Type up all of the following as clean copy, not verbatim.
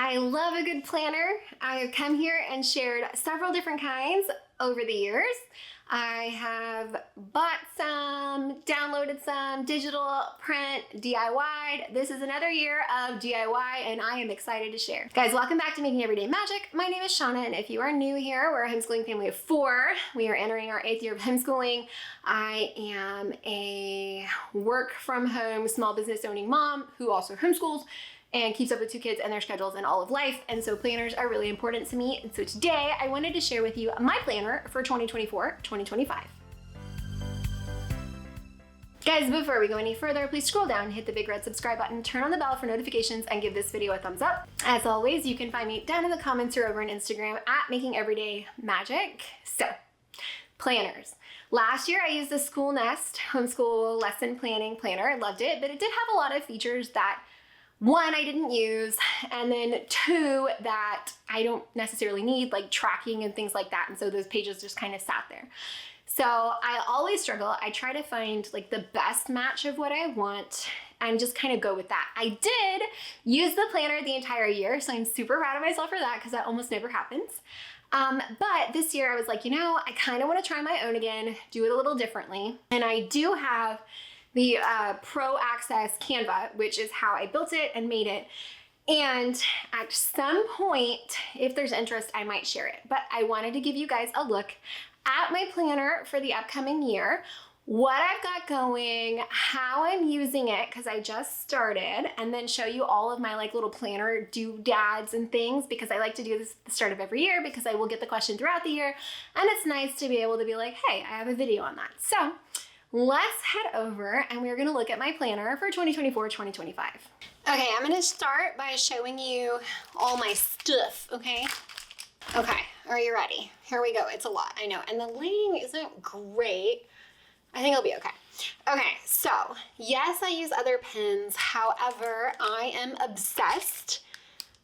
I love a good planner. I have come here and shared several different kinds over the years. I have bought some, downloaded some, digital, print, DIY'd. This is another year of DIY and I am excited to share. Guys, welcome back to Making Everyday Magic. My name is Shauna, and if you are new here, we're a homeschooling family of 4. We are entering our 8th year of homeschooling. I am a work from home small business owning mom who also homeschools and keeps up with 2 kids and their schedules and all of life. And so planners are really important to me. And so today I wanted to share with you my planner for 2024-2025. Guys, before we go any further, please scroll down, hit the big red subscribe button, turn on the bell for notifications, and give this video a thumbs up. As always, you can find me down in the comments or over on Instagram at Making Everyday Magic. So, planners. Last year I used the School Nest homeschool lesson planning planner. I loved it, but it did have a lot of features that 1, I didn't use, and then 2, that I don't necessarily need, like tracking and things like that. And so those pages just kind of sat there. So I always struggle. I try to find like the best match of what I want and just kind of go with that. I did use the planner the entire year, so I'm super proud of myself for that because that almost never happens. But this year I was like, I kind of want to try my own again, do it a little differently. And I do have the Pro Access Canva, which is how I built it and made it. And at some point, if there's interest, I might share it. But I wanted to give you guys a look at my planner for the upcoming year, what I've got going, how I'm using it, because I just started, and then show you all of my like little planner doodads and things, because I like to do this at the start of every year because I will get the question throughout the year. And it's nice to be able to be like, hey, I have a video on that. So let's head over and we're gonna look at my planner for 2024-2025. Okay, I'm gonna start by showing you all my stuff, okay? Okay, are you ready? Here we go, it's a lot, I know. And the lighting isn't great. I think it'll be okay. Okay, so yes, I use other pens. However, I am obsessed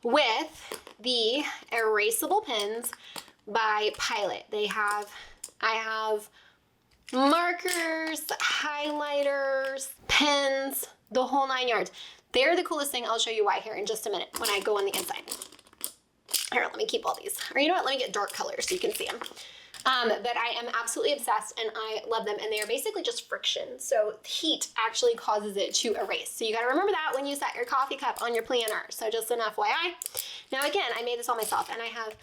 with the erasable pens by Pilot. I have markers, highlighters, pens, the whole 9 yards. They're the coolest thing. I'll show you why here in just a minute when I go on the inside. Here, let me keep all these. Or you know what, let me get dark colors so you can see them. But I am absolutely obsessed and I love them, and they are basically just friction. So heat actually causes it to erase. So you gotta remember that when you set your coffee cup on your planner. So just an FYI. Now again, I made this all myself, and I have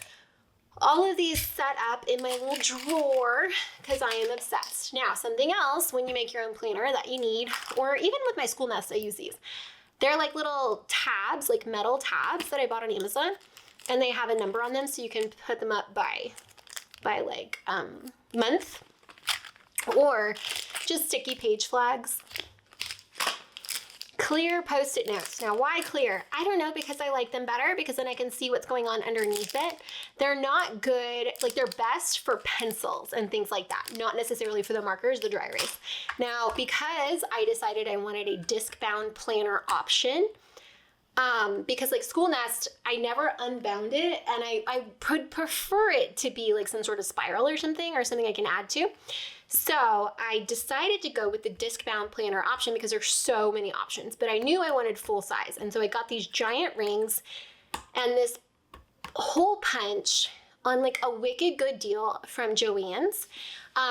all of these set up in my little drawer because I am obsessed. Now, something else when you make your own planner that you need, or even with my School Nest, I use these. They're like little tabs, like metal tabs that I bought on Amazon, and they have a number on them so you can put them up by like month, or just sticky page flags. Clear Post-it notes. Now, why clear? I don't know, because I like them better because then I can see what's going on underneath it. They're not good, like they're best for pencils and things like that, not necessarily for the markers, the dry erase. Now, because I decided I wanted a disc-bound planner option, because like School Nest, I never unbound it, and I would prefer it to be like some sort of spiral or something I can add to. So I decided to go with the disc-bound planner option because there's so many options, but I knew I wanted full size. And so I got these giant rings and this hole punch on like a wicked good deal from Joann's.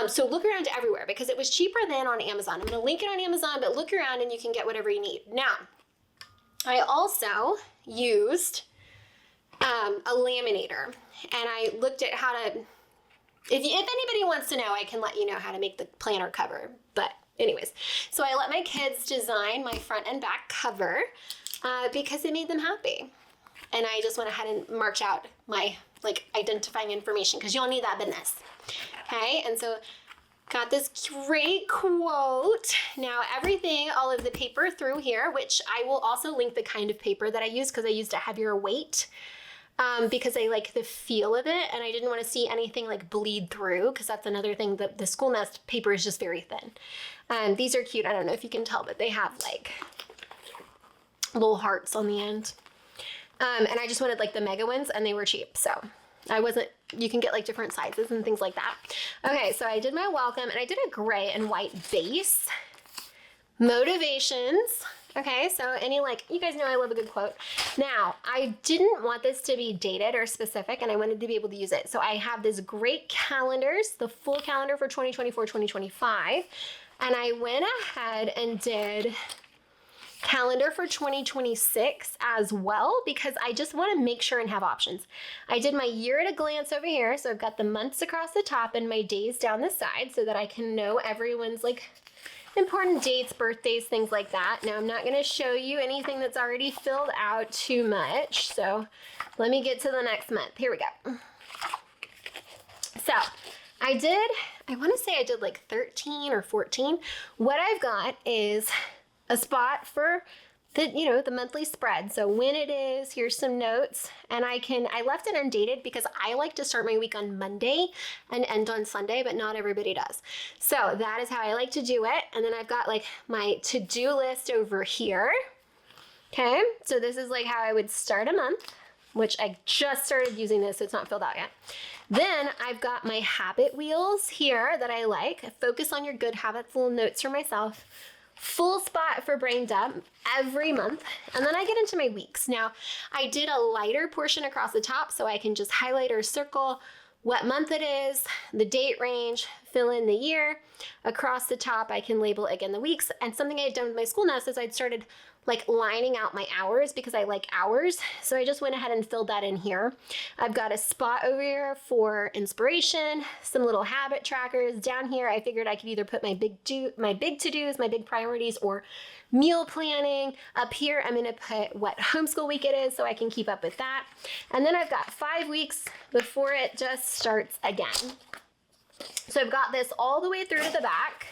So look around everywhere because it was cheaper than on Amazon. I'm gonna link it on Amazon, but look around and you can get whatever you need. Now, I also used a laminator, and I looked at how to, if anybody wants to know, I can let you know how to make the planner cover. But anyways, so I let my kids design my front and back cover because it made them happy. And I just went ahead and marked out my like identifying information because you'll need that business. Okay, and so got this great quote. Now everything, all of the paper through here, which I will also link the kind of paper that I use because I used a heavier weight because I like the feel of it, and I didn't want to see anything like bleed through because that's another thing, that the School Nest paper is just very thin. These are cute. I don't know if you can tell, but they have like little hearts on the end. And I just wanted like the mega ones, and they were cheap. So you can get like different sizes and things like that. Okay, so I did my welcome, and I did a gray and white base. Motivations, Okay, so any you guys know I love a good quote. Now, I didn't want this to be dated or specific, and I wanted to be able to use it. So I have this great calendars, the full calendar for 2024, 2025, and I went ahead and did calendar for 2026 as well, because I just want to make sure and have options. I did my year at a glance over here, so I've got the months across the top and my days down the side so that I can know everyone's important dates, birthdays, things like that. Now I'm not going to show you anything that's already filled out too much, so let me get to the next month. Here we go. So I want to say I did 13 or 14. What I've got is a spot for the monthly spread. So when it is, here's some notes, and I left it undated because I like to start my week on Monday and end on Sunday, but not everybody does. So that is how I like to do it. And then I've got my to-do list over here. Okay, so this is how I would start a month, which I just started using this, so it's not filled out yet. Then I've got my habit wheels here that I like. Focus on your good habits, little notes for myself. Full spot for brain dump every month. And then I get into my weeks. Now, I did a lighter portion across the top so I can just highlight or circle what month it is, the date range, fill in the year. Across the top, I can label again the weeks. And something I had done with my school nest is I'd started lining out my hours because I like hours. So I just went ahead and filled that in here. I've got a spot over here for inspiration, some little habit trackers. Down here, I figured I could either put my big to-dos, my big priorities, or meal planning. Up here, I'm gonna put what homeschool week it is so I can keep up with that. And then I've got 5 weeks before it just starts again. So I've got this all the way through to the back.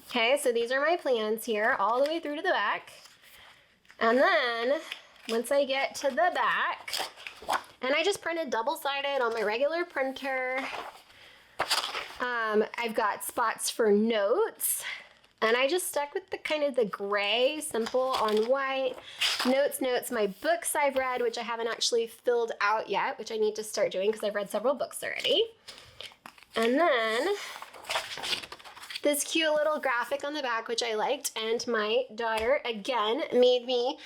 Okay, so these are my plans here, all the way through to the back. And then, once I get to the back, and I just printed double-sided on my regular printer. I've got spots for notes, and I just stuck with the gray, simple on white. Notes, my books I've read, which I haven't actually filled out yet, which I need to start doing because I've read several books already. And then this cute little graphic on the back, which I liked, and my daughter, again, made me,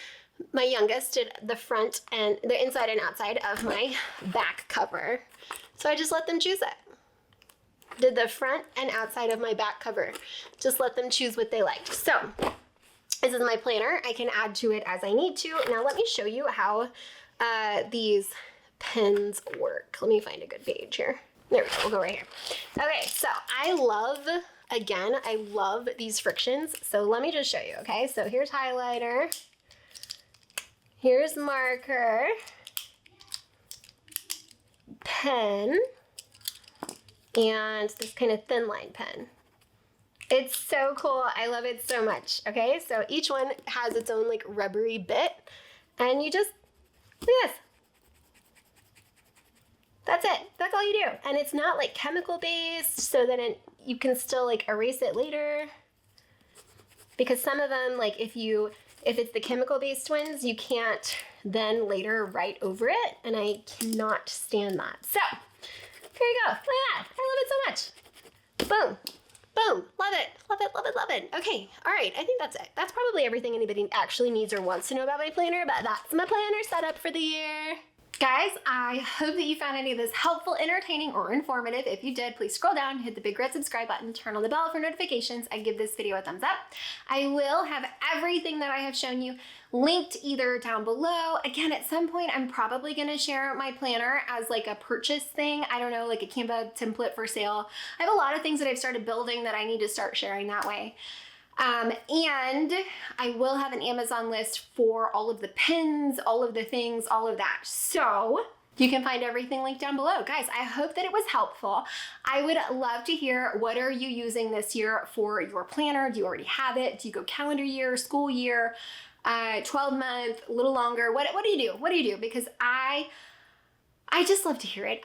my youngest, did the front and the inside and outside of my back cover. So I just let them choose it. Did the front and outside of my back cover. Just let them choose what they liked. So this is my planner. I can add to it as I need to. Now let me show you how these pens work. Let me find a good page here. There we go, we'll go right here. Okay, so I love these frictions. So let me just show you, okay? So here's highlighter, here's marker, pen, and this kind of thin line pen. It's so cool, I love it so much, okay? So each one has its own rubbery bit, and you just, look at this. That's it. That's all you do. And it's not chemical based, so that you can still erase it later. Because some of them, if it's the chemical based ones, you can't then later write over it, and I cannot stand that. So here you go. Look at that. I love it so much. Boom. Boom. Love it. Love it. Love it. Love it. Okay. All right. I think that's it. That's probably everything anybody actually needs or wants to know about my planner, but that's my planner setup for the year. Guys, I hope that you found any of this helpful, entertaining, or informative. If you did, please scroll down, hit the big red subscribe button, turn on the bell for notifications, and give this video a thumbs up. I will have everything that I have shown you linked either down below. Again, at some point, I'm probably going to share my planner as a purchase thing. I don't know, a Canva template for sale. I have a lot of things that I've started building that I need to start sharing that way. And I will have an Amazon list for all of the pins, all of the things, all of that. So you can find everything linked down below. Guys, I hope that it was helpful. I would love to hear, what are you using this year for your planner? Do you already have it? Do you go calendar year, school year, 12-month, a little longer? What do you do? What do you do? Because I just love to hear it.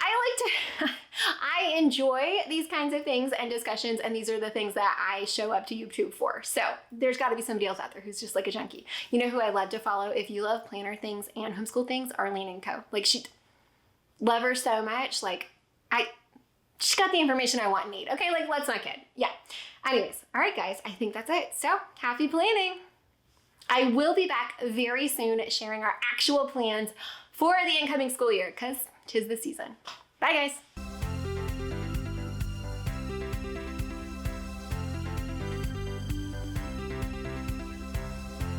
I enjoy these kinds of things and discussions, and these are the things that I show up to YouTube for. So there's got to be somebody else out there who's just a junkie. You know who I love to follow if you love planner things and homeschool things? Arlene & Co. She love her so much. She got the information I want and need. Okay, like let's not kid. Yeah. Anyways, all right guys, I think that's it. So happy planning. I will be back very soon sharing our actual plans for the incoming school year because 'tis the season. Bye guys.